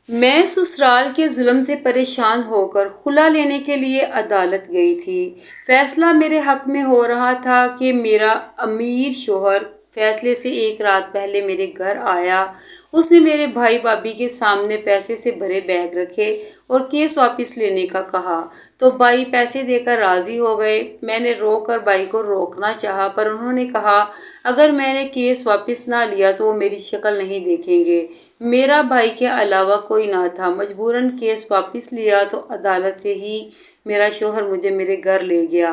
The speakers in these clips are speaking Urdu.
میں سسرال کے ظلم سے پریشان ہو کر خلا لینے کے لیے عدالت گئی تھی۔ فیصلہ میرے حق میں ہو رہا تھا کہ میرا امیر شوہر فیصلے سے ایک رات پہلے میرے گھر آیا۔ اس نے میرے بھائی بھابھی کے سامنے پیسے سے بھرے بیگ رکھے اور کیس واپس لینے کا کہا تو بھائی پیسے دے کر راضی ہو گئے۔ میں نے رو کر بھائی کو روکنا چاہا پر انہوں نے کہا اگر میں نے کیس واپس نہ لیا تو وہ میری شکل نہیں دیکھیں گے۔ میرا بھائی کے علاوہ کوئی نہ تھا۔ مجبوراً کیس واپس لیا تو عدالت سے ہی میرا شوہر مجھے میرے گھر لے گیا۔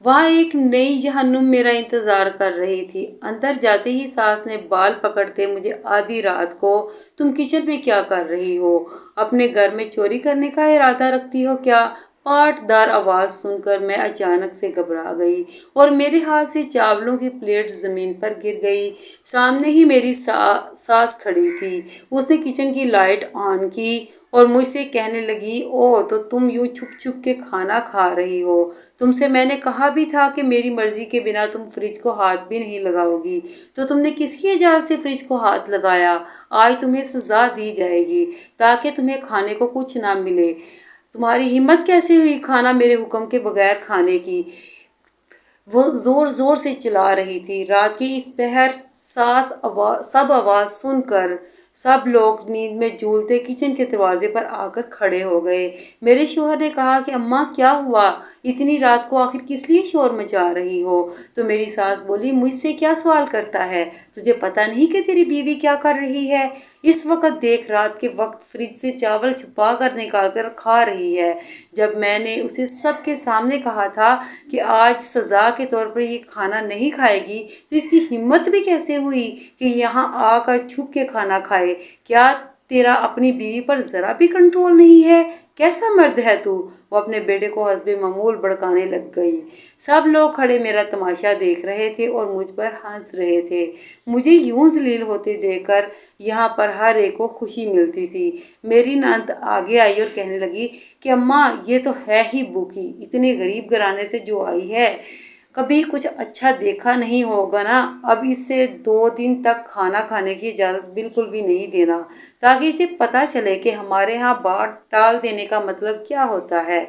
وہاں ایک نئی جہنم میرا انتظار کر رہی تھی۔ اندر جاتے ہی ساس نے بال پکڑتے مجھے آدھی رات کو تم کچن میں کیا کر رہی ہو؟ اپنے گھر میں چوری کرنے کا ارادہ رکھتی ہو کیا؟ پاٹ دار آواز سن کر میں اچانک سے گھبرا گئی اور میرے ہاتھ سے چاولوں کی پلیٹ زمین پر گر گئی۔ سامنے ہی میری ساس کھڑی تھی۔ اس نے کچن کی لائٹ آن کی اور مجھ سے کہنے لگی اوہ تو تم یوں چھپ چھپ کے کھانا کھا رہی ہو۔ تم سے میں نے کہا بھی تھا کہ میری مرضی کے بنا تم فریج کو ہاتھ بھی نہیں لگاؤ گی تو تم نے کس کی اجازت سے فریج کو ہاتھ لگایا؟ آج تمہیں سزا دی جائے گی تاکہ تمہیں کھانے کو کچھ نہ ملے۔ تمہاری ہمت کیسے ہوئی کھانا میرے حکم کے بغیر کھانے کی؟ وہ زور زور سے چلا رہی تھی۔ رات کی اس پہر سب آواز سن کر سب لوگ نیند میں جھولتے کچن کے دروازے پر آ کر کھڑے ہو گئے۔ میرے شوہر نے کہا کہ اماں کیا ہوا؟ اتنی رات کو آخر کس لیے شور مچا رہی ہو؟ تو میری ساس بولی مجھ سے کیا سوال کرتا ہے؟ تجھے پتہ نہیں کہ تیری بیوی کیا کر رہی ہے؟ اس وقت دیکھ رات کے وقت فریج سے چاول چھپا کر نکال کر کھا رہی ہے۔ جب میں نے اسے سب کے سامنے کہا تھا کہ آج سزا کے طور پر یہ کھانا نہیں کھائے گی تو اس کی ہمت بھی کیسے ہوئی کہ یہاں آ کر چھپ کے کھانا کھائے؟ کیا تیرا اپنی بیوی پر ذرا بھی کنٹرول نہیں ہے؟ کیسا مرد ہے تو؟ وہ اپنے بیٹے کو حسب معمول بھڑکانے لگ گئی۔ سب لوگ کھڑے میرا تماشا دیکھ رہے تھے اور مجھ پر ہنس رہے تھے۔ مجھے یوں ذلیل ہوتے دیکھ کر یہاں پر ہر ایک کو خوشی ملتی تھی۔ میری نند آگے آئی اور کہنے لگی کہ اماں یہ تو ہے ہی بھوکی، اتنے غریب گھرانے سے جو آئی ہے، کبھی کچھ اچھا دیکھا نہیں ہوگا نا۔ اب اس سے 2 دن تک کھانا کھانے کی اجازت بالکل بھی نہیں دینا تاکہ اسے پتہ چلے کہ ہمارے ہاں بات ٹال دینے کا مطلب کیا ہوتا ہے۔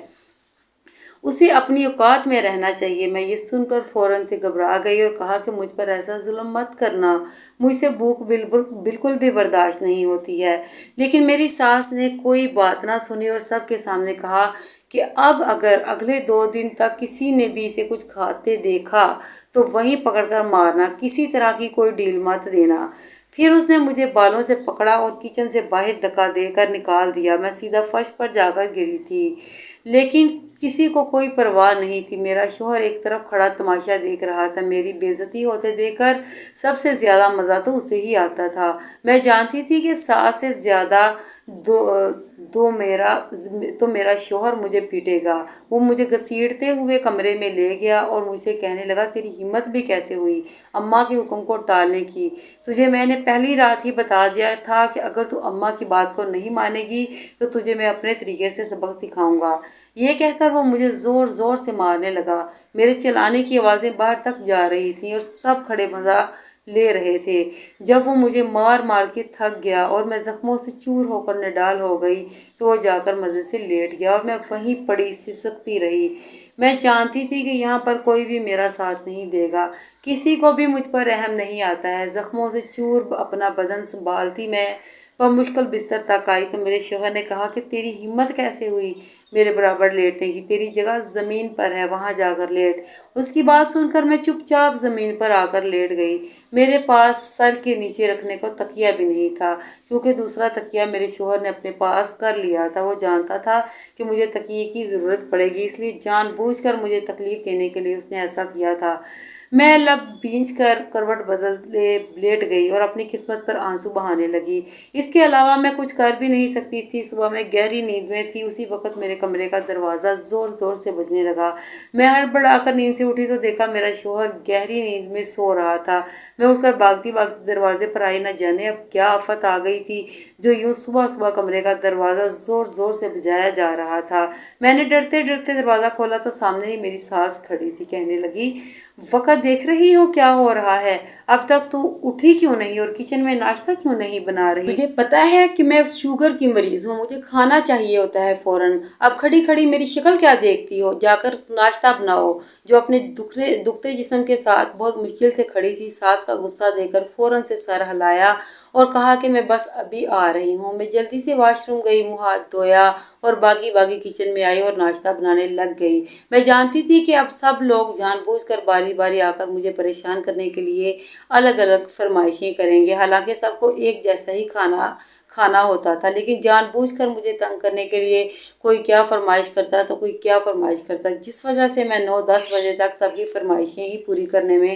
اسے اپنی اوقات میں رہنا چاہیے۔ میں یہ سن کر فوراً سے گھبرا گئی اور کہا کہ مجھ پر ایسا ظلم مت کرنا، مجھ سے بھوک بالکل بھی برداشت نہیں ہوتی ہے۔ لیکن میری ساس نے کوئی بات نہ سنی اور سب کے سامنے کہا کہ اب اگر اگلے 2 دن تک کسی نے بھی اسے کچھ کھاتے دیکھا تو وہیں پکڑ کر مارنا، کسی طرح کی کوئی ڈھیل مت دینا۔ پھر اس نے مجھے بالوں سے پکڑا اور کچن سے باہر دھکا دے کر نکال دیا۔ میں سیدھا فرش پر جا کر گری تھی لیکن کسی کو کوئی پرواہ نہیں تھی۔ میرا شوہر ایک طرف کھڑا تماشا دیکھ رہا تھا۔ میری بے عزتی ہوتے دیکھ کر سب سے زیادہ مزہ تو اسے ہی آتا تھا۔ میں جانتی تھی کہ ساس سے زیادہ تو میرا شوہر مجھے پیٹے گا۔ وہ مجھے گھسیٹتے ہوئے کمرے میں لے گیا اور مجھ سے کہنے لگا تیری ہمت بھی کیسے ہوئی اماں کے حکم کو ٹالنے کی؟ تجھے میں نے پہلی رات ہی بتا دیا تھا کہ اگر تو اماں کی بات کو نہیں مانے گی تو تجھے میں اپنے طریقے سے سبق سکھاؤں گا۔ یہ کہہ کر وہ مجھے زور زور سے مارنے لگا۔ میرے چلانے کی آوازیں باہر تک جا رہی تھیں اور سب کھڑے مزہ لے رہے تھے۔ جب وہ مجھے مار مار کے تھک گیا اور میں زخموں سے چور ہو کر نڈال ہو گئی تو وہ جا کر مزے سے لیٹ گیا اور میں وہیں پڑی سسکتی رہی۔ میں جانتی تھی کہ یہاں پر کوئی بھی میرا ساتھ نہیں دے گا، کسی کو بھی مجھ پر رحم نہیں آتا ہے۔ زخموں سے چور اپنا بدن سنبھالتی میں بمشکل بستر تک آئی تو میرے شوہر نے کہا کہ تیری ہمت کیسے ہوئی میرے برابر لیٹنے کی؟ تیری جگہ زمین پر ہے، وہاں جا کر لیٹ۔ اس کی بات سن کر میں چپ چاپ زمین پر آ کر لیٹ گئی۔ میرے پاس سر کے نیچے رکھنے کو تکیہ بھی نہیں تھا کیونکہ دوسرا تکیہ میرے شوہر نے اپنے پاس کر لیا تھا۔ وہ جانتا تھا کہ مجھے تکیے کی ضرورت پڑے گی، اس لیے جان بوجھ کر مجھے تکلیف دینے کے لیے اس نے ایسا کیا تھا۔ میں لب بھینچ کر کروٹ بدلے لیٹ گئی اور اپنی قسمت پر آنسو بہانے لگی۔ اس کے علاوہ میں کچھ کر بھی نہیں سکتی تھی۔ صبح میں گہری نیند میں تھی، اسی وقت میرے کمرے کا دروازہ زور زور سے بجنے لگا۔ میں ہڑبڑا کر نیند سے اٹھی تو دیکھا میرا شوہر گہری نیند میں سو رہا تھا۔ میں اٹھ کر بھاگتی بھاگتی دروازے پر آئی۔ نہ جانے اب کیا آفت آ گئی تھی جو یوں صبح صبح کمرے کا دروازہ زور زور سے بجایا جا رہا تھا۔ میں نے ڈرتے ڈرتے دروازہ کھولا تو سامنے ہی میری ساس کھڑی تھی۔ کہنے لگی وقت دیکھ رہی ہو کیا ہو رہا ہے؟ اب تک تو اٹھی کیوں نہیں اور کچن میں ناشتہ کیوں نہیں بنا رہی؟ تجھے پتا ہے کہ میں شوگر کی مریض ہوں، مجھے کھانا چاہیے ہوتا ہے فوراً۔ اب کھڑی کھڑی میری شکل کیا دیکھتی ہو؟ جا کر ناشتہ بناؤ۔ جو اپنے دکھتے جسم کے ساتھ بہت مشکل سے کھڑی تھی، ساس کا غصہ دے کر فوراً سے سر ہلایا اور کہا کہ میں بس ابھی آ رہی ہوں۔ میں جلدی سے واش روم گئی، منہ ہاتھ دھویا اور باغی کچن میں آئی اور ناشتہ بنانے لگ گئی۔ میں جانتی تھی کہ اب سب لوگ جان بوجھ کر باری باری آ کر مجھے پریشان کرنے کے لیے الگ الگ فرمائشیں کریں گے، حالانکہ سب کو ایک جیسا ہی کھانا ہوتا تھا، لیکن جان بوجھ کر مجھے تنگ کرنے کے لیے کوئی کیا فرمائش کرتا تو کوئی کیا فرمائش کرتا، جس وجہ سے میں 9-10 بجے تک سب کی فرمائشیں ہی پوری کرنے میں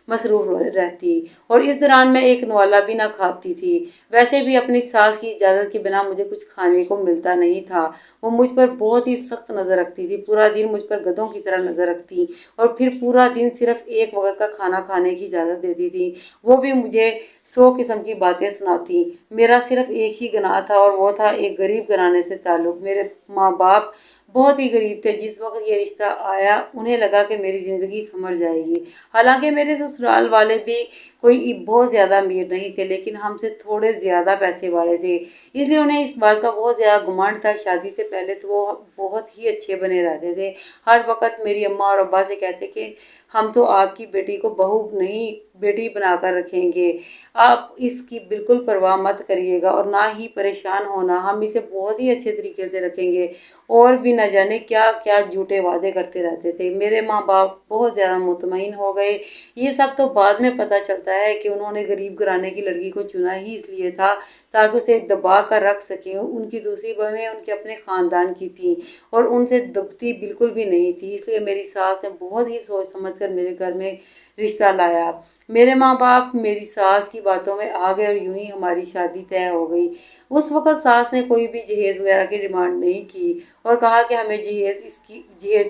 مصروف رہتی اور اس دوران میں ایک نوالا بھی نہ کھاتی تھی۔ ویسے بھی اپنی ساس کی اجازت کے بنا مجھے کچھ کھانے کو ملتا نہیں تھا۔ وہ مجھ پر بہت ہی سخت نظر رکھتی تھی، پورا دن مجھ پر گدھوں کی طرح نظر رکھتی اور پھر پورا دن صرف ایک وقت کا کھانا کھانے کی اجازت دیتی تھی۔ وہ بھی مجھے 100 قسم کی باتیں سناتی۔ میرا صرف ایک ہی گناہ تھا اور وہ تھا ایک غریب گھرانے سے تعلق۔ میرے ماں باپ بہت ہی غریب تھے۔ جس وقت یہ رشتہ آیا انہیں لگا کہ میری زندگی سنور جائے گی، حالانکہ میرے سسرال والے بھی کوئی بہت زیادہ امیر نہیں تھے، لیکن ہم سے تھوڑے زیادہ پیسے والے تھے، اس لیے انہیں اس بات کا بہت زیادہ گمانڈ تھا۔ شادی سے پہلے تو وہ بہت ہی اچھے بنے رہتے تھے، ہر وقت میری اماں اور ابا سے کہتے کہ ہم تو آپ کی بیٹی کو بہو نہیں بیٹی بنا کر رکھیں گے، آپ اس کی بالکل پرواہ مت کریے گا اور نہ ہی پریشان ہونا، ہم اسے بہت ہی اچھے طریقے سے رکھیں گے، اور بھی نہ جانے کیا کیا جھوٹے وعدے کرتے رہتے تھے۔ میرے ماں باپ بہت زیادہ مطمئن ہو گئے۔ یہ سب تو بعد میں پتہ چلتا ہے کہ انہوں نے غریب گھرانے کی لڑکی کو چنا ہی اس لیے تھا تاکہ اسے دبا کر رکھ سکیں۔ ان کی دوسری بہویں ان کے اپنے خاندان کی تھیں اور ان سے دبتی بالکل بھی نہیں تھی، اس لیے میری ساس نے بہت ہی سوچ سمجھ کر میرے گھر میں رشتہ لایا۔ میرے ماں باپ میری ساس کی باتوں میں آ گئے اور یوں ہی ہماری شادی طے ہو گئی۔ اس وقت ساس نے کوئی بھی جہیز وغیرہ کی ڈیمانڈ نہیں کی اور کہا کہ ہمیں جہیز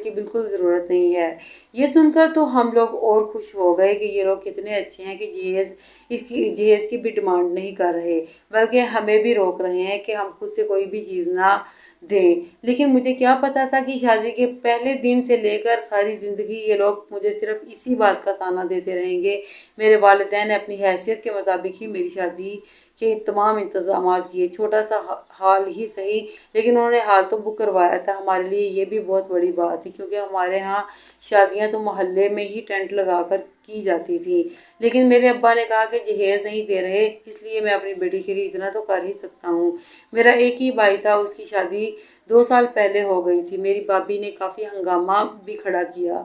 کی بالکل ضرورت نہیں ہے۔ یہ سن کر تو ہم لوگ اور خوش ہو گئے کہ یہ لوگ کتنے اچھے ہیں کہ جہیز کی بھی ڈیمانڈ نہیں کر رہے، بلکہ ہمیں بھی روک رہے ہیں کہ ہم خود سے کوئی بھی چیز نہ دیں۔ لیکن مجھے کیا پتا تھا کہ شادی کے پہلے دن سے لے کر ساری زندگی یہ لوگ مجھے صرف اسی بات کا طعنہ دیتے رہیں گے۔ میرے والدین نے اپنی حیثیت کے مطابق ہی میری شادی کے تمام انتظامات کیے، چھوٹا سا ہال ہی صحیح، لیکن انہوں نے ہال تو بک کروایا تھا۔ ہمارے لیے یہ بھی بہت بڑی بات تھی، کیونکہ ہمارے ہاں شادیاں تو محلے میں ہی ٹینٹ لگا کر کی جاتی تھی، لیکن میرے ابا نے کہا کہ جہیز نہیں دے رہے، اس لیے میں اپنی بیٹی کے لیے اتنا تو کر ہی سکتا ہوں۔ میرا ایک ہی بھائی تھا، اس کی شادی 2 سال پہلے ہو گئی تھی۔ میری بھابھی نے کافی ہنگامہ بھی کھڑا کیا۔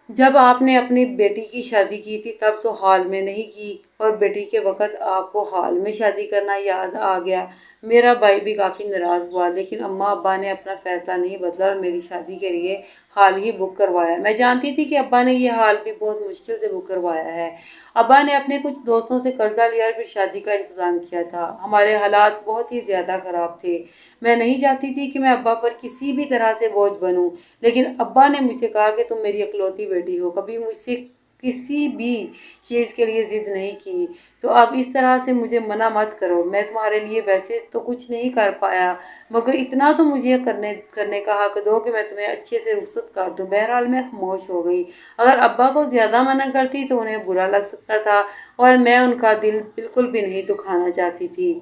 جب آپ نے اپنی بیٹی کی شادی کی تھی تب تو ہال میں نہیں کی، اور بیٹی کے وقت آپ کو ہال میں شادی کرنا یاد آ گیا۔ میرا بھائی بھی کافی ناراض ہوا، لیکن اماں ابا نے اپنا فیصلہ نہیں بدلا اور میری شادی کے لیے ہال ہی بک کروایا۔ میں جانتی تھی کہ ابا نے یہ ہال بھی بہت مشکل سے بک کروایا ہے۔ ابا نے اپنے کچھ دوستوں سے قرضہ لیا اور پھر شادی کا انتظام کیا تھا۔ ہمارے حالات بہت ہی زیادہ خراب تھے۔ میں نہیں چاہتی تھی کہ میں ابا پر کسی بھی طرح سے بوجھ بنوں، لیکن ابا نے مجھ سے کہا کہ تم میری اکلوتی بیٹی ہو، کبھی مجھ سے کسی بھی چیز کے لیے ضد نہیں کی، تو اب اس طرح سے مجھے منع مت کرو۔ میں تمہارے لیے ویسے تو کچھ نہیں کر پایا، مگر اتنا تو مجھے کرنے کا حق دو کہ میں تمہیں اچھے سے رخصت کر دوں۔ بہرحال میں خاموش ہو گئی۔ اگر ابا کو زیادہ منع کرتی تو انہیں برا لگ سکتا تھا اور میں ان کا دل بالکل بھی نہیں دکھانا چاہتی تھی۔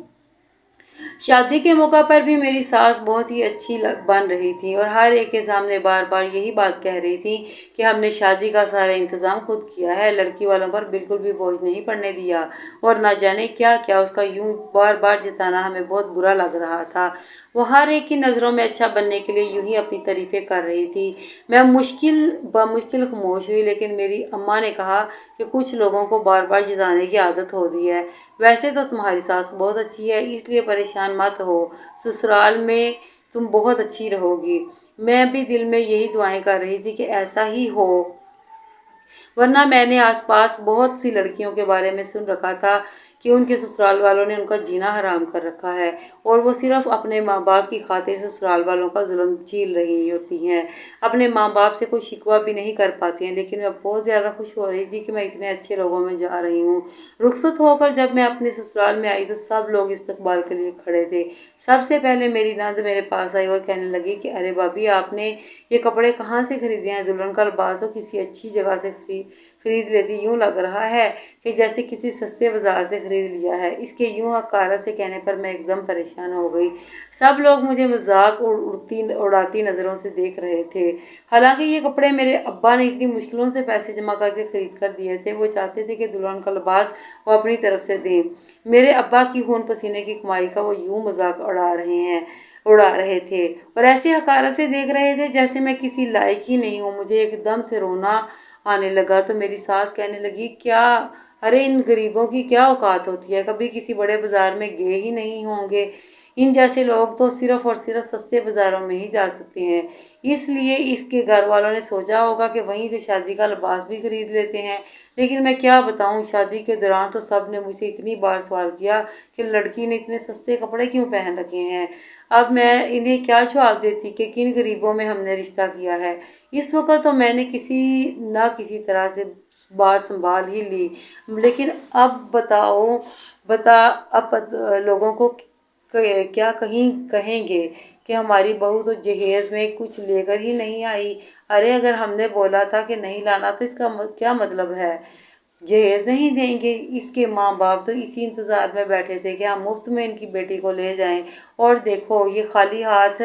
شادی کے موقع پر بھی میری ساس بہت ہی اچھی بن رہی تھی اور ہر ایک کے سامنے بار بار یہی بات کہہ رہی تھی کہ ہم نے شادی کا سارا انتظام خود کیا ہے، لڑکی والوں پر بالکل بھی بوجھ نہیں پڑنے دیا، اور نہ جانے کیا کیا۔ اس کا یوں بار بار جتانا ہمیں بہت برا لگ رہا تھا۔ وہ ہر ایک کی نظروں میں اچھا بننے کے لیے یوں ہی اپنی تعریفیں کر رہی تھی۔ میں بمشکل خاموش ہوئی، لیکن میری اماں نے کہا کہ کچھ لوگوں کو بار بار جتانے کی عادت ہوتی ہے۔ ویسے تو تمہاری ساس بہت اچھی ہے، اس لیے پریشان مت ہو، سسرال میں تم بہت اچھی رہو گی۔ میں بھی دل میں یہی دعائیں کر رہی تھی کہ ایسا ہی ہو، ورنہ میں نے آس پاس بہت سی لڑکیوں کے بارے میں سن رکھا تھا کہ ان کے سسرال والوں نے ان کا جینا حرام کر رکھا ہے اور وہ صرف اپنے ماں باپ کی خاطر سسرال والوں کا ظلم جھیل رہی ہوتی ہیں، اپنے ماں باپ سے کوئی شکوہ بھی نہیں کر پاتی ہیں۔ لیکن میں بہت زیادہ خوش ہو رہی تھی کہ میں اتنے اچھے لوگوں میں جا رہی ہوں۔ رخصت ہو کر جب میں اپنے سسرال میں آئی تو سب لوگ استقبال کے لیے کھڑے تھے۔ سب سے پہلے میری نند میرے پاس آئی اور کہنے لگی کہ ارے بھابھی، آپ نے یہ کپڑے کہاں سے خریدے ہیں؟ دلہن کا لباس تو کسی اچھی جگہ سے خرید لیتی، یوں لگ رہا ہے کہ جیسے کسی سستے بازار سے خرید لیا ہے۔ اس کے یوں حقارت سے کہنے پر میں ایک دم پریشان ہو گئی۔ سب لوگ مجھے مذاق اڑاتی نظروں سے دیکھ رہے تھے، حالانکہ یہ کپڑے میرے ابا نے اتنی مشکلوں سے پیسے جمع کر کے خرید کر دیے تھے۔ وہ چاہتے تھے کہ دلہن کا لباس وہ اپنی طرف سے دیں۔ میرے ابا کی خون پسینے کی کمائی کا وہ یوں مذاق اڑا رہے تھے اور ایسی حقارت سے دیکھ رہے تھے جیسے میں کسی لائق ہی نہیں ہوں۔ مجھے ایک دم سے رونا آنے لگا تو میری ساس کہنے لگی، ارے ان غریبوں کی کیا اوقات ہوتی ہے، کبھی کسی بڑے بازار میں گئے ہی نہیں ہوں گے، ان جیسے لوگ تو صرف اور صرف سستے بازاروں میں ہی جا سکتے ہیں، اس لیے اس کے گھر والوں نے سوچا ہوگا کہ وہیں سے شادی کا لباس بھی خرید لیتے ہیں۔ لیکن میں کیا بتاؤں، شادی کے دوران تو سب نے مجھ سے اتنی بار سوال کیا کہ لڑکی نے اتنے سستے کپڑے کیوں پہن رکھے ہیں۔ اب میں انہیں کیا جواب دیتی کہ کن غریبوں میں ہم نے رشتہ کیا ہے۔ اس وقت تو میں نے کسی نہ کسی طرح سے بات سنبھال ہی لی، لیکن اب لوگوں کو کیا کہیں گے کہ ہماری بہو تو جہیز میں کچھ لے کر ہی نہیں آئی۔ ارے اگر ہم نے بولا تھا کہ نہیں لانا تو اس کا کیا مطلب ہے جہیز نہیں دیں گے؟ اس کے ماں باپ تو اسی انتظار میں بیٹھے تھے کہ ہم مفت میں ان کی بیٹی کو لے جائیں، اور دیکھو یہ خالی ہاتھ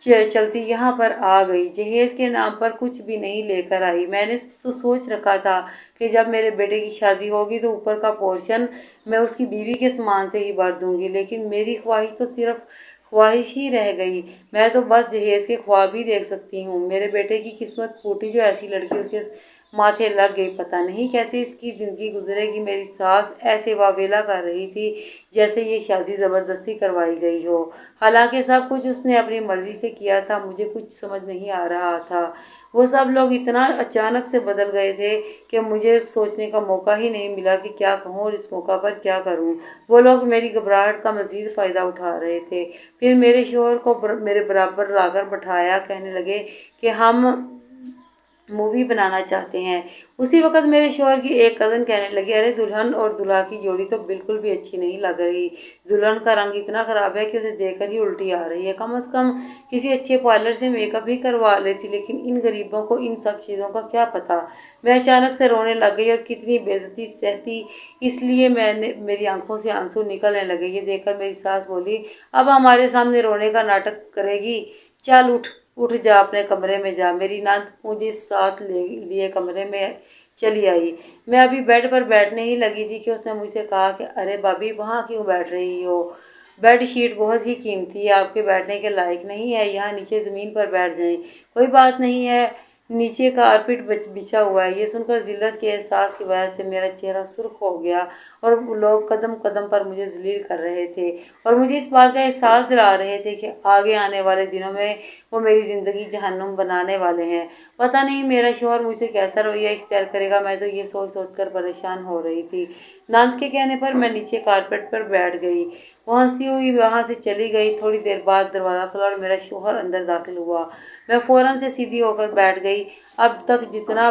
چلتی یہاں پر آ گئی، جہیز کے نام پر کچھ بھی نہیں لے کر آئی۔ میں نے تو سوچ رکھا تھا کہ جب میرے بیٹے کی شادی ہوگی تو اوپر کا پورشن میں اس کی بیوی کے سامان سے ہی بھر دوں گی، لیکن میری خواہش تو صرف خواہش ہی رہ گئی، میں تو بس جہیز کے خواب ہی دیکھ سکتی ہوں۔ میرے بیٹے کی قسمت پھوٹی جو ایسی لڑکی اس کے ماتھے لگ گئی، پتہ نہیں کیسے اس کی زندگی گزرے گی۔ میری ساس ایسے واویلا کر رہی تھی جیسے یہ شادی زبردستی کروائی گئی ہو، حالانکہ سب کچھ اس نے اپنی مرضی سے کیا تھا۔ مجھے کچھ سمجھ نہیں آ رہا تھا، وہ سب لوگ اتنا اچانک سے بدل گئے تھے کہ مجھے سوچنے کا موقع ہی نہیں ملا کہ کیا کہوں اور اس موقع پر کیا کروں۔ وہ لوگ میری گھبراہٹ کا مزید فائدہ اٹھا رہے تھے۔ پھر میرے شوہر کو میرے برابر لا کر بٹھایا، کہنے لگے کہ ہم مووی بنانا چاہتے ہیں۔ اسی وقت میرے شوہر کی ایک کزن کہنے لگی، ارے دلہن اور دلہا کی جوڑی تو بالکل بھی اچھی نہیں لگ رہی، دلہن کا رنگ اتنا خراب ہے کہ اسے دیکھ کر ہی الٹی آ رہی ہے، کم از کم کسی اچھے پارلر سے میک اپ ہی کروا لیتی، لیکن ان غریبوں کو ان سب چیزوں کا کیا پتہ۔ میں اچانک سے رونے لگ گئی اور کتنی بے عزتی سہتی، اس لیے میری آنکھوں سے آنسو نکلنے لگے۔ یہ دیکھ کر میری ساس بولی، اب ہمارے سامنے رونے کا ناٹک کرے گی، چل اٹھ جا، اپنے کمرے میں جا۔ میری نند مجھے ساتھ لیے کمرے میں چلی آئی۔ میں ابھی بیڈ پر بیٹھنے ہی لگی تھی کہ اس نے مجھ سے کہا کہ ارے بھابھی وہاں کیوں بیٹھ رہی ہو، بیڈ شیٹ بہت ہی قیمتی ہے، آپ کے بیٹھنے کے لائق نہیں ہے، یہاں نیچے زمین پر بیٹھ جائیں۔ کوئی بات نہیں ہے، نیچے کارپیٹ بچھا ہوا ہے۔ یہ سن کر ذلت کے احساس کی وجہ سے میرا چہرہ سرخ ہو گیا اور لوگ قدم قدم پر مجھے ذلیل کر رہے تھے اور مجھے اس بات کا احساس دلا رہے تھے کہ آگے آنے والے دنوں میں وہ میری زندگی جہنم بنانے والے ہیں۔ پتہ نہیں میرا شوہر مجھ سے کیسا رویہ اختیار کرے گا، میں تو یہ سوچ کر پریشان ہو رہی تھی۔ نند کے کہنے پر میں نیچے کارپیٹ پر بیٹھ گئی، وہ ہنستی ہوئی وہاں سے چلی گئی۔ تھوڑی دیر بعد دروازہ کھلا اور میرا شوہر اندر داخل ہوا۔ میں فوراً سے سیدھی ہو کر بیٹھ گئی۔ اب تک جتنا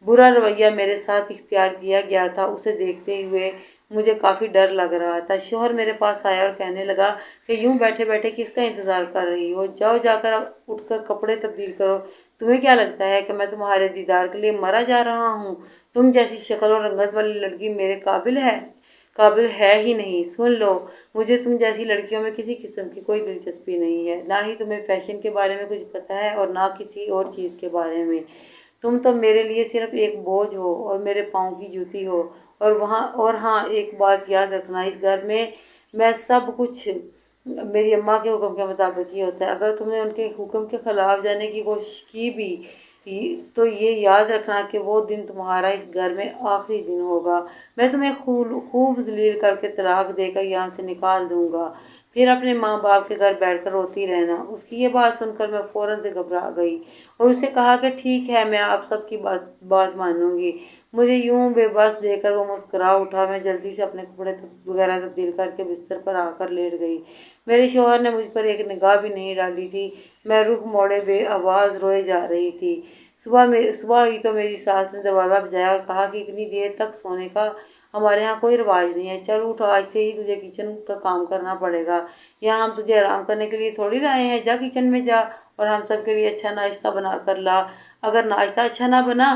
برا رویہ میرے ساتھ اختیار کیا گیا تھا اسے دیکھتے ہوئے مجھے کافی ڈر لگ رہا تھا۔ شوہر میرے پاس آیا اور کہنے لگا کہ یوں بیٹھے بیٹھے کس کا انتظار کر رہی ہو، جاؤ جا کر اٹھ کر کپڑے تبدیل کرو، تمہیں کیا لگتا ہے کہ میں تمہارے دیدار کے لیے مرا جا رہا ہوں؟ تم جیسی شکل اور رنگت والی لڑکی میرے قابل ہے ہی نہیں۔ سن لو، مجھے تم جیسی لڑکیوں میں کسی قسم کی کوئی دلچسپی نہیں ہے، نہ ہی تمہیں فیشن کے بارے میں کچھ پتہ ہے اور نہ کسی اور چیز کے بارے میں۔ تم تو میرے لیے صرف ایک بوجھ ہو اور میرے پاؤں کی جوتی ہو۔ اور ہاں، ایک بات یاد رکھنا، اس گھر میں سب کچھ میری اماں کے حکم کے مطابق ہی ہوتا ہے۔ اگر تم نے ان کے حکم کے خلاف جانے کی کوشش کی بھی تو یہ یاد رکھنا کہ وہ دن تمہارا اس گھر میں آخری دن ہوگا۔ میں تمہیں خوب ذلیل کر کے طلاق دے کر یہاں سے نکال دوں گا، پھر اپنے ماں باپ کے گھر بیٹھ کر روتی رہنا۔ اس کی یہ بات سن کر میں فوراً سے گھبرا گئی اور اسے کہا کہ ٹھیک ہے، میں آپ سب کی بات مانوں گی۔ مجھے یوں بے بس دیکھ کر وہ مسکرا اٹھا۔ میں جلدی سے اپنے کپڑے وغیرہ تبدیل کر کے بستر پر آ کر لیٹ گئی۔ میرے شوہر نے مجھ پر ایک نگاہ بھی نہیں ڈالی تھی، میں رخ موڑے بے آواز روئے جا رہی تھی۔ صبح ہوئی تو میری ساس نے دروازہ بجایا اور کہا کہ اتنی دیر تک سونے کا ہمارے ہاں کوئی رواج نہیں ہے، چل اٹھ، آج سے ہی تجھے کچن کا کام کرنا پڑے گا، یہاں ہم تجھے آرام کرنے کے لیے تھوڑی لائے ہیں، جا کچن میں جا اور ہم سب کے لیے اچھا ناشتہ بنا کر لا، اگر ناشتہ اچھا نہ بنا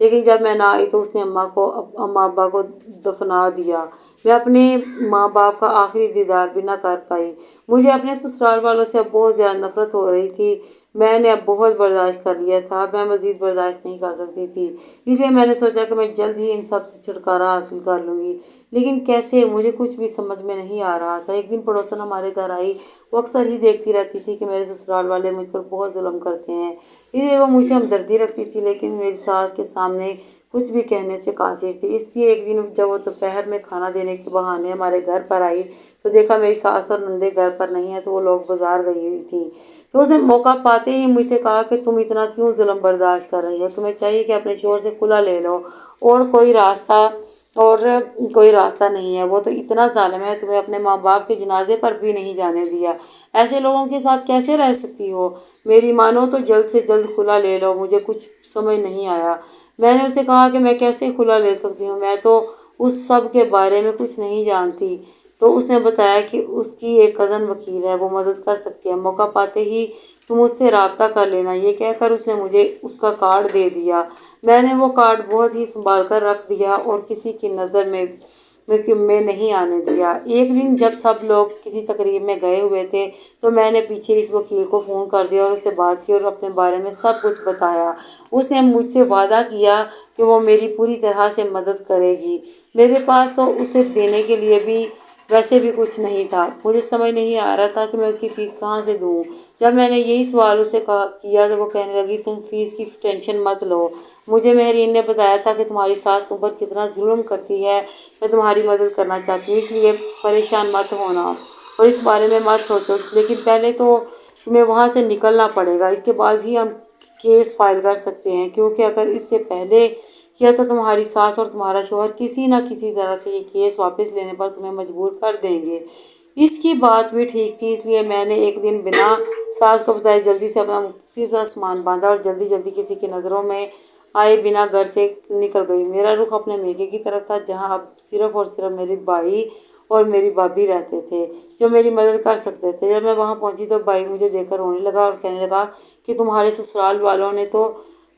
لیکن جب میں نہ آئی تو اس نے اماں ابا کو دفنا دیا۔ میں اپنے ماں باپ کا آخری دیدار بھی نہ کر پائی۔ مجھے اپنے سسرال والوں سے اب بہت زیادہ نفرت ہو رہی تھی۔ میں نے اب بہت برداشت کر لیا تھا، میں مزید برداشت نہیں کر سکتی تھی، اس لیے میں نے سوچا کہ میں جلد ہی ان سب سے چھٹکارا حاصل کر لوں گی، لیکن کیسے، مجھے کچھ بھی سمجھ میں نہیں آ رہا تھا۔ ایک دن پڑوسن ہمارے گھر آئی، وہ اکثر ہی دیکھتی رہتی تھی کہ میرے سسرال والے مجھ پر بہت ظلم کرتے ہیں، اس لیے وہ مجھ سے ہمدردی رکھتی تھی، لیکن میری ساس کے سامنے کچھ بھی کہنے سے قاصر تھی۔ اس لیے ایک دن جب وہ دوپہر میں کھانا دینے کے بہانے ہمارے گھر پر آئی تو دیکھا میری ساس اور نندیں گھر پر نہیں ہیں، تو وہ لوگ بازار گئی ہوئی تھیں۔ تو اس نے موقع پاتے ہی مجھ سے کہا کہ تم اتنا کیوں ظلم برداشت کر رہی ہو، تمہیں چاہیے کہ اپنے شوہر سے کھلا لے لو، اور کوئی راستہ نہیں ہے، وہ تو اتنا ظالم ہے، تمہیں اپنے ماں باپ کے جنازے پر بھی نہیں جانے دیا، ایسے لوگوں کے ساتھ کیسے رہ سکتی ہو، میری مانو تو جلد سے جلد کھلا لے لو۔ مجھے کچھ سمجھ نہیں آیا۔ میں نے اسے کہا کہ میں کیسے کھلا لے سکتی ہوں، میں تو اس سب کے بارے میں کچھ نہیں جانتی۔ تو اس نے بتایا کہ اس کی ایک کزن وکیل ہے، وہ مدد کر سکتی ہے، موقع پاتے ہی تم اس سے رابطہ کر لینا۔ یہ کہہ کر اس نے مجھے اس کا کارڈ دے دیا۔ میں نے وہ کارڈ بہت ہی سنبھال کر رکھ دیا اور کسی کی نظر میں نہیں آنے دیا۔ ایک دن جب سب لوگ کسی تقریب میں گئے ہوئے تھے تو میں نے پیچھے اس وکیل کو فون کر دیا اور اس سے بات کی اور اپنے بارے میں سب کچھ بتایا۔ اس نے مجھ سے وعدہ کیا کہ وہ میری پوری طرح سے مدد کرے گی۔ میرے پاس تو اسے دینے کے لیے بھی ویسے بھی کچھ نہیں تھا۔ مجھے سمجھ نہیں آ رہا تھا کہ میں اس کی فیس کہاں سے دوں۔ جب میں نے یہی سوال اسے کیا تو وہ کہنے لگی، تم فیس کی ٹینشن مت لو، مجھے مہرین نے بتایا تھا کہ تمہاری ساس تم پر کتنا ظلم کرتی ہے، میں تمہاری مدد کرنا چاہتی ہوں، اس لیے پریشان مت ہونا اور اس بارے میں مت سوچو، لیکن پہلے تو تمہیں وہاں سے نکلنا پڑے گا، اس کے بعد ہی ہم کیس فائل کر سکتے ہیں، کیونکہ اگر اس سے پہلے کیا تو تمہاری ساس اور تمہارا شوہر کسی نہ کسی طرح سے یہ کیس واپس لینے پر تمہیں مجبور کر دیں گے۔ اس کی بات بھی ٹھیک تھی، اس لیے میں نے ایک دن بنا ساس کو بتائے جلدی سے اپنا مختصر سا سامان باندھا اور جلدی کسی کی نظروں میں آئے بنا گھر سے نکل گئی۔ میرا رخ اپنے میکے کی طرف تھا، جہاں اب صرف اور صرف میرے بھائی اور میری بھابھی رہتے تھے جو میری مدد کر سکتے تھے۔ جب میں وہاں پہنچی تو بھائی مجھے دیکھ کر رونے لگا اور کہنے لگا کہ تمہارے سسرال والوں نے تو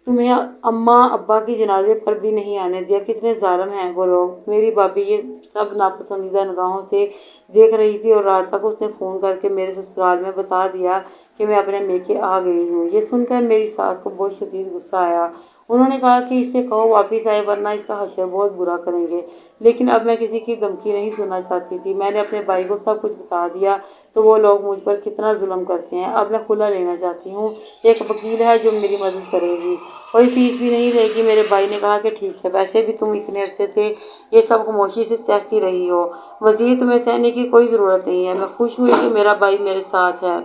تمہیں اماں ابا کی جنازے پر بھی نہیں آنے دیا، کتنے ظالم ہیں وہ لوگ۔ میری بھابھی یہ سب ناپسندیدہ نگاہوں سے دیکھ رہی تھی اور رات تک اس نے فون کر کے میرے سسرال میں بتا دیا کہ میں اپنے میکے آ گئی ہوں۔ یہ سن کر میری ساس کو بہت شدید غصہ آیا۔ انہوں نے کہا کہ اس سے کہو واپس آئے ورنہ اس کا حشر بہت برا کریں گے، لیکن اب میں کسی کی دھمکی نہیں سننا چاہتی تھی۔ میں نے اپنے بھائی کو سب کچھ بتا دیا تو وہ لوگ مجھ پر کتنا ظلم کرتے ہیں۔ اب میں کھلا لینا چاہتی ہوں، ایک وکیل ہے جو میری مدد کرے گی، کوئی فیس بھی نہیں لے گی۔ میرے بھائی نے کہا کہ ٹھیک ہے، ویسے بھی تم اتنے عرصے سے یہ سب خاموشی سے سہتی رہی ہو، مزید تمہیں سہنے کی کوئی ضرورت نہیں ہے۔ میں خوش ہوئی کہ میرا بھائی میرے ساتھ ہے،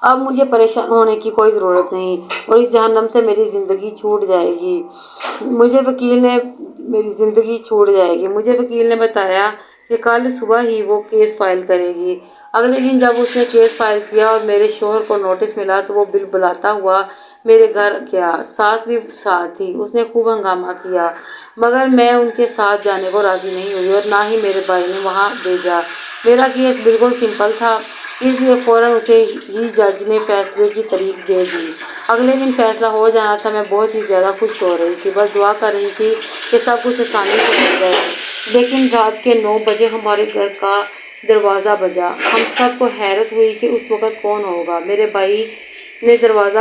اب مجھے پریشان ہونے کی کوئی ضرورت نہیں اور اس جہنم سے میری زندگی چھوٹ جائے گی۔ مجھے وکیل نے بتایا کہ کل صبح ہی وہ کیس فائل کرے گی۔ اگلے دن جب اس نے کیس فائل کیا اور میرے شوہر کو نوٹس ملا تو وہ بلبلاتا ہوا میرے گھر گیا۔ ساس بھی ساتھ تھی، اس نے خوب ہنگامہ کیا، مگر میں ان کے ساتھ جانے کو راضی نہیں ہوئی اور نہ ہی میرے بھائی نے وہاں بھیجا۔ میرا کیس بالکل سمپل تھا، اس لیے فوراً اسے ہی جج نے فیصلے کی تاریخ دے دی۔ اگلے دن فیصلہ ہو جانا تھا۔ میں بہت ہی زیادہ خوش ہو رہی تھی، بس دعا کر رہی تھی کہ سب کچھ آسانی سے ہو جائے، لیکن رات کے 9 بجے ہمارے گھر کا دروازہ بجا۔ ہم سب کو حیرت ہوئی کہ اس وقت کون ہوگا۔ میرے بھائی نے دروازہ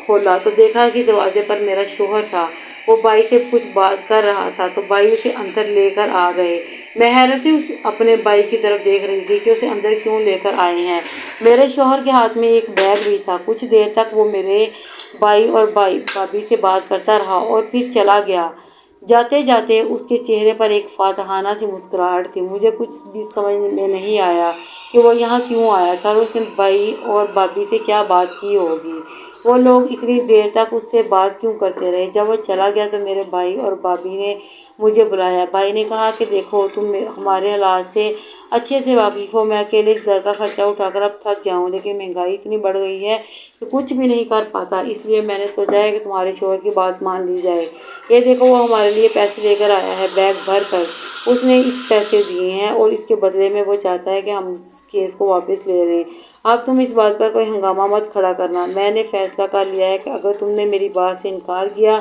کھولا تو دیکھا کہ دروازے پر میرا شوہر تھا، وہ بھائی سے کچھ بات کر رہا تھا تو بھائی اسے اندر لے کر آ گئے۔ میں حیرت سے اپنے بھائی کی طرف دیکھ رہی تھی کہ اسے اندر کیوں لے کر آئے ہیں۔ میرے شوہر کے ہاتھ میں ایک بیگ بھی تھا۔ کچھ دیر تک وہ میرے بھائی اور بھابھی سے بات کرتا رہا اور پھر چلا گیا۔ جاتے جاتے اس کے چہرے پر ایک فاتحانہ سی مسکراہٹ تھی۔ مجھے کچھ بھی سمجھ میں نہیں آیا کہ وہ یہاں کیوں آیا تھا اور اس نے بھائی اور بھابھی سے کیا بات کی ہوگی۔ وہ لوگ اتنی دیر تک اس سے بات کیوں کرتے رہے۔ جب وہ چلا گیا تو میرے بھائی اور بھابھی نے مجھے بلایا۔ بھائی نے کہا کہ دیکھو، تم ہمارے حالات سے اچھے سے واقف ہو، میں اکیلے اس گھر کا خرچہ اٹھا کر اب تھک گیا ہوں، لیکن مہنگائی اتنی بڑھ گئی ہے کہ کچھ بھی نہیں کر پاتا، اس لیے میں نے سوچا ہے کہ تمہارے شوہر کی بات مان لی جائے۔ یہ دیکھو، وہ ہمارے لیے پیسے لے کر آیا ہے، بیگ بھر کر۔ اس نے پیسے دیے ہیں اور اس کے بدلے میں وہ چاہتا ہے کہ ہم اس کیس کو واپس لے لیں۔ اب تم اس بات پر کوئی ہنگامہ مت کھڑا کرنا۔ میں نے فیصلہ کر لیا ہے کہ اگر تم نے میری بات سے انکار کیا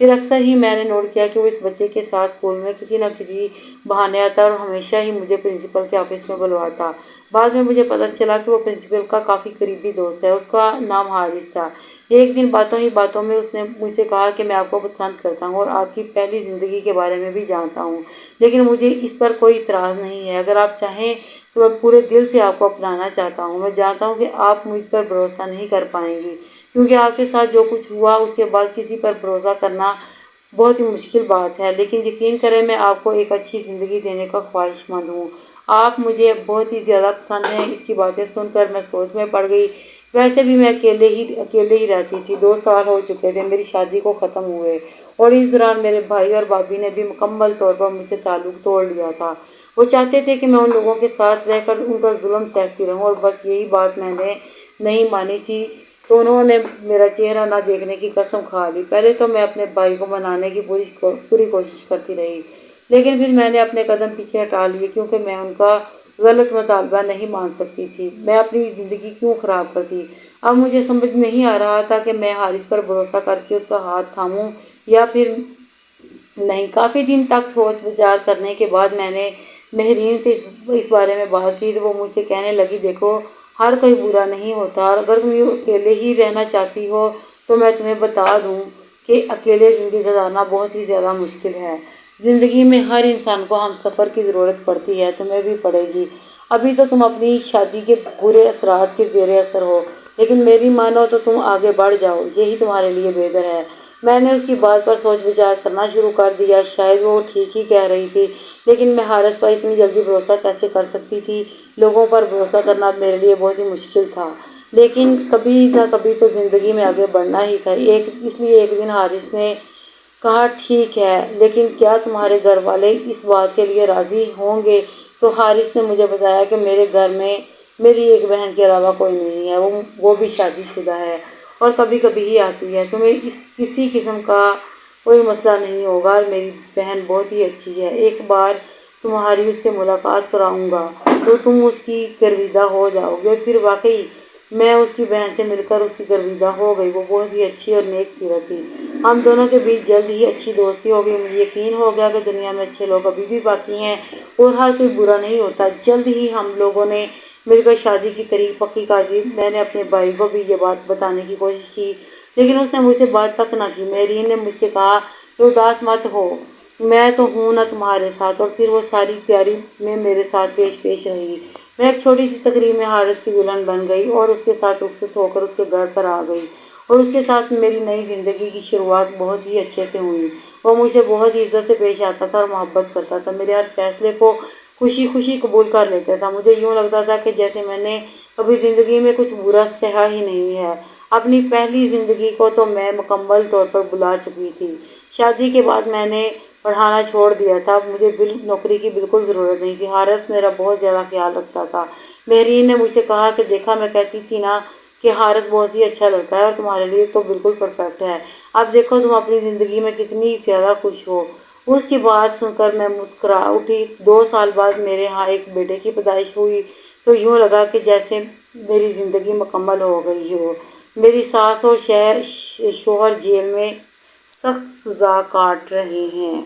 پھر اکثر ہی میں نے نوٹ کیا کہ وہ اس بچے کے ساتھ اسکول میں کسی نہ کسی بہانے آتا اور ہمیشہ ہی مجھے پرنسپل کے آفس میں بلواتا۔ بعد میں مجھے پتہ چلا کہ وہ پرنسپل کا کافی قریبی دوست ہے۔ اس کا نام حارث تھا۔ ایک دن باتوں ہی باتوں میں اس نے مجھ سے کہا کہ میں آپ کو پسند کرتا ہوں اور آپ کی پہلی زندگی کے بارے میں بھی جانتا ہوں، لیکن مجھے اس پر کوئی اعتراض نہیں ہے۔ اگر آپ چاہیں تو میں پورے دل سے آپ کو اپنانا چاہتا ہوں۔ میں جانتا ہوں کہ آپ مجھ پر بھروسہ نہیں کر پائیں گی، کیونکہ آپ کے ساتھ جو کچھ ہوا اس کے بعد کسی پر بھروسہ کرنا بہت ہی مشکل بات ہے، لیکن یقین کریں میں آپ کو ایک اچھی زندگی دینے کا خواہش مند ہوں۔ آپ مجھے بہت ہی زیادہ پسند ہیں۔ اس کی باتیں سن کر میں سوچ میں پڑ گئی۔ ویسے بھی میں اکیلے ہی رہتی تھی۔ 2 سال ہو چکے تھے میری شادی کو ختم ہوئے، اور اس دوران میرے بھائی اور بھابھی نے بھی مکمل طور پر مجھ سے تعلق توڑ لیا تھا۔ وہ چاہتے تھے کہ میں ان لوگوں کے ساتھ رہ کر ان کا ظلم سہتی رہوں، اور بس یہی بات میں نے نہیں مانی تھی تو انہوں نے میرا چہرہ نہ دیکھنے کی قسم کھا لی۔ پہلے تو میں اپنے بھائی کو منانے کی پوری کوشش کرتی رہی، لیکن پھر میں نے اپنے قدم پیچھے ہٹا لیے، کیونکہ میں ان کا غلط مطالبہ نہیں مان سکتی تھی۔ میں اپنی زندگی کیوں خراب کرتی؟ اب مجھے سمجھ نہیں آ رہا تھا کہ میں حارث پر بھروسہ کر کے اس کا ہاتھ تھاموں یا پھر نہیں۔ کافی دن تک سوچ بچار کرنے کے بعد میں نے مہرین سے اس بارے میں بات کی تو وہ مجھ سے کہنے لگی، دیکھو ہر کوئی برا نہیں ہوتا، اور اگر تم اکیلے ہی رہنا چاہتی ہو تو میں تمہیں بتا دوں کہ اکیلے زندگی گزارنا بہت ہی زیادہ مشکل ہے۔ زندگی میں ہر انسان کو ہم سفر کی ضرورت پڑتی ہے، تمہیں بھی پڑے گی۔ ابھی تو تم اپنی شادی کے برے اثرات کے زیر اثر ہو، لیکن میری مانو تو تم آگے بڑھ جاؤ، یہی تمہارے لیے بہتر ہے۔ میں نے اس کی بات پر سوچ بچار کرنا شروع کر دیا۔ شاید وہ ٹھیک ہی کہہ رہی تھی، لیکن میں حارث پر اتنی جلدی بھروسہ کیسے کر سکتی تھی؟ لوگوں پر بھروسہ کرنا میرے لیے بہت ہی مشکل تھا، لیکن کبھی نہ کبھی تو زندگی میں آگے بڑھنا ہی تھا۔ اس لیے ایک دن حارث نے کہا، ٹھیک ہے، لیکن کیا تمہارے گھر والے اس بات کے لیے راضی ہوں گے؟ تو حارث نے مجھے بتایا کہ میرے گھر میں میری ایک بہن کے علاوہ کوئی نہیں ہے، وہ بھی شادی شدہ ہے اور کبھی کبھی ہی آتی ہے۔ تمہیں کسی قسم کا کوئی مسئلہ نہیں ہوگا، اور میری بہن بہت ہی اچھی ہے۔ ایک بار تمہاری اس سے ملاقات کراؤں گا تو تم اس کی گرویدہ ہو جاؤ گے۔ اور پھر واقعی میں اس کی بہن سے مل کر اس کی گرویدہ ہو گئی۔ وہ بہت ہی اچھی اور نیک سیرت تھی۔ ہم دونوں کے بیچ جلد ہی اچھی دوستی ہو گئی۔ مجھے یقین ہو گیا کہ دنیا میں اچھے لوگ ابھی بھی باقی ہیں اور ہر کوئی برا نہیں ہوتا۔ جلد ہی ہم لوگوں نے مل کر شادی کی تاریخ پکی کر دی۔ میں نے اپنے بھائی کو بھی یہ بات بتانے کی کوشش کی، لیکن اس نے مجھ سے بات تک نہ کی۔ مہرین نے مجھ سے کہا کہ اداس مت ہو، میں تو ہوں نا تمہارے ساتھ۔ اور پھر وہ ساری تیاری میں میرے ساتھ پیش رہی۔ میں ایک چھوٹی سی تقریب میں حارث کی دلہن بن گئی اور اس کے ساتھ رخصت ہو کر اس کے گھر پر آ گئی، اور اس کے ساتھ میری نئی زندگی کی شروعات بہت ہی اچھے سے ہوئی۔ وہ مجھ سے بہت ہی عزت سے پیش آتا تھا اور محبت کرتا تھا، میرے ہر فیصلے کو خوشی خوشی قبول کر لیتا تھا۔ مجھے یوں لگتا تھا کہ جیسے میں نے کبھی زندگی میں کچھ برا سہا ہی نہیں ہے۔ اپنی پہلی زندگی کو تو میں مکمل طور پر بھلا چکی تھی۔ شادی کے بعد میں نے پڑھانا چھوڑ دیا تھا، مجھے نوکری کی بالکل ضرورت نہیں تھی۔ حارث میرا بہت زیادہ خیال رکھتا تھا۔ مہرین نے مجھ سے کہا کہ دیکھا، میں کہتی تھی نا کہ حارث بہت ہی اچھا لڑکا ہے اور تمہارے لیے تو بالکل پرفیکٹ ہے۔ اب دیکھو تم اپنی زندگی میں کتنی زیادہ خوش ہو۔ اس کی بات سن کر میں مسکرا اٹھی۔ 2 سال بعد میرے ہاں ایک بیٹے کی پیدائش ہوئی تو یوں لگا کہ جیسے میری زندگی مکمل ہو گئی ہو۔ میری ساس اور شوہر جیل میں سخت سزا کاٹ رہے ہیں۔